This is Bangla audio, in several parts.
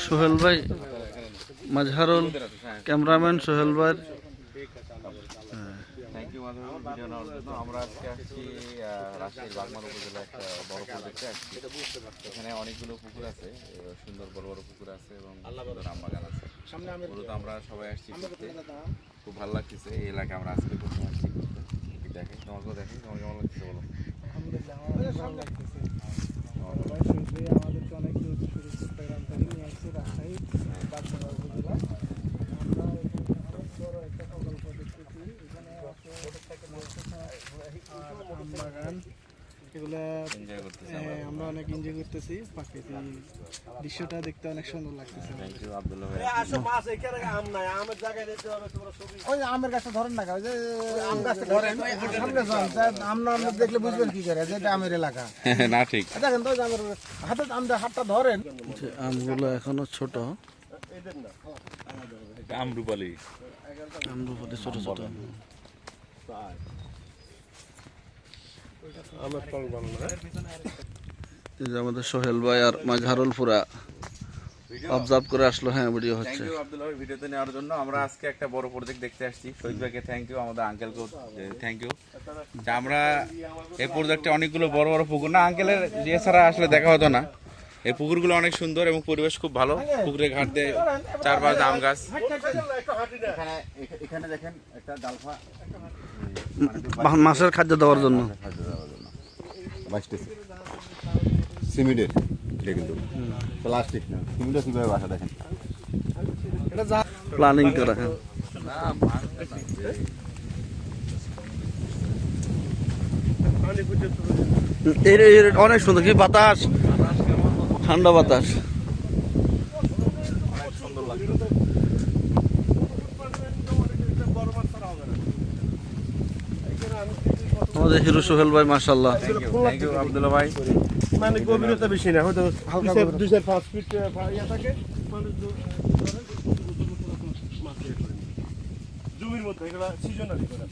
সোহেল ভাই, মাজহারুল, ক্যামেরাম্যান সোহেল ভাই। থ্যাংক ইউ মাধব ভিডিও নেওয়ার জন্য। আমরা আজকে আসছি রাজশাহীর বাগমারা উপজেলা একটা বড় প্রজেক্টে আসছি। এখানে অনেকগুলো পুকুর আছে, সুন্দর বড় বড় পুকুর আছে এবং সুন্দর আম বাগান আছে। মূলত আমরা সবাই আসছি ঘুরতে, খুব ভালো লাগতেছে এই এলাকায় আমরা আজকে প্রথম আসছি ঘুরতে। দেখেন তোমাকেও দেখেন, তোমার কেমন লাগতেছে বলো? আমাদেরকে অনেক দূর শুরু চট্টগ্রাম থেকে নিয়ে আসছে রাজশাহী বাগমারা উপজেলা। আমরা বড় একটা প্রকল্প দেখতেছি। এখানে আছে আম বাগান, এগুলা আমরা অনেক এনজয় করতেছি। প্রাকৃতিক দৃশ্যটা দেখতে অনেক সুন্দর লাগতেছে। থ্যাংক ইউ আব্দুল্লাহ ভাই। ওই আমের গাছটা ধরেন না, ওই যে আম গাছটা ধরেন সামনে যান, আম না দেখলে বুঝবেন কি করে যে এটা আমের এলাকা। না ঠিক দেখেন তো আমের হাতে হাতটা ধরেন। আমগুলো এখনো ছোট, আমরুপালি আমরুপালি ছোট ছোট। এই যে আমাদের সোহেল ভাই আর মাজহারুল পুরা অবজার্ভ করে আসলো। হ্যাঁ, ভিডিও থ্যাংক হচ্ছে। ইউ আব্দুল্লাহ ভাই ভিডিওতে নেওয়ার জন্য। আমরা আজকে একটা বড় প্রজেক্ট দেখতে আসছি। শহীদ ভাইকে থ্যাংক ইউ, আমাদের আঙ্কেলকেও থ্যাংক ইউ। আমরা এই প্রজেক্টে অনেকগুলো বড় বড় পুকুর, না আঙ্কেলের এছাড়া আসলে দেখা হতো না। এই পুকুরগুলো অনেক সুন্দর এবং পরিবেশ খুব ভালো। পুকুরে ঘাট দিয়ে চারপাশ আম গাছ। এখানে দেখেন একটা ডালফা মাছের খাদ্য দেওয়ার জন্য। সিমেন্টের, এটা কিন্তু প্লাস্টিক না, সিমেন্টের কিভাবে বাসা দেখেন, প্ল্যানিং করা। হ্যাঁ, অনেক সুন্দর। কি বাতাস, ঠান্ডা বাতাস। আমাদের হিরো সোহেল ভাই, মাশাআল্লাহ। থ্যাংক ইউ আব্দুল্লাহ ভাই। মানে গভীরতা বেশি না, হয়তো হালকা 2-5 ফিট ইয়া থাকে, মানে জমির মধ্যে এগুলা সিজনালি করে।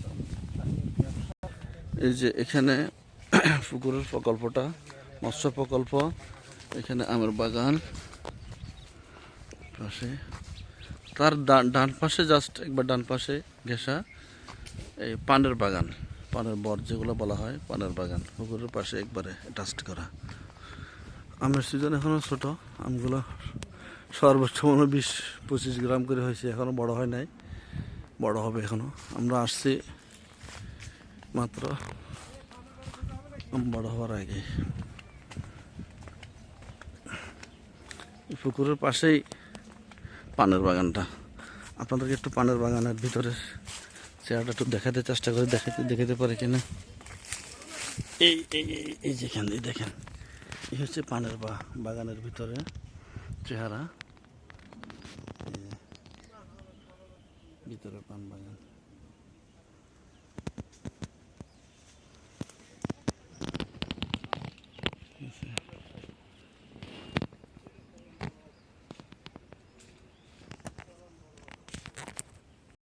এই যে এখানে পুকুরের প্রকল্পটা মৎস্য প্রকল্প, এখানে আমের বাগান পাশে, তার ডান পাশে জাস্ট একবার ডান পাশে ঘেঁষা এই পানের বাগান, পানের বর যেগুলো বলা হয় পানের বাগান, পুকুরের পাশে একবারে টাস্ট করা। আমের সিজন এখনও ছোট, আমগুলো সর্বোচ্চ মনে 20-25 গ্রাম করে হয়েছে, এখনও বড় হয় নাই, বড় হবে এখনও। আমরা আসছি মাত্র বড় হওয়ার আগে। পুকুরের পাশেই পানের বাগানটা। আপনাদেরকে একটু পানের বাগানের ভিতরে চেহারাটা একটু দেখাতে চেষ্টা করে, দেখাতে পারে কিনা। এই এই এই যেখান দিয়ে দেখেন, এই হচ্ছে পানের বাগানের ভিতরে চেহারা, ভিতরে পান বাগান।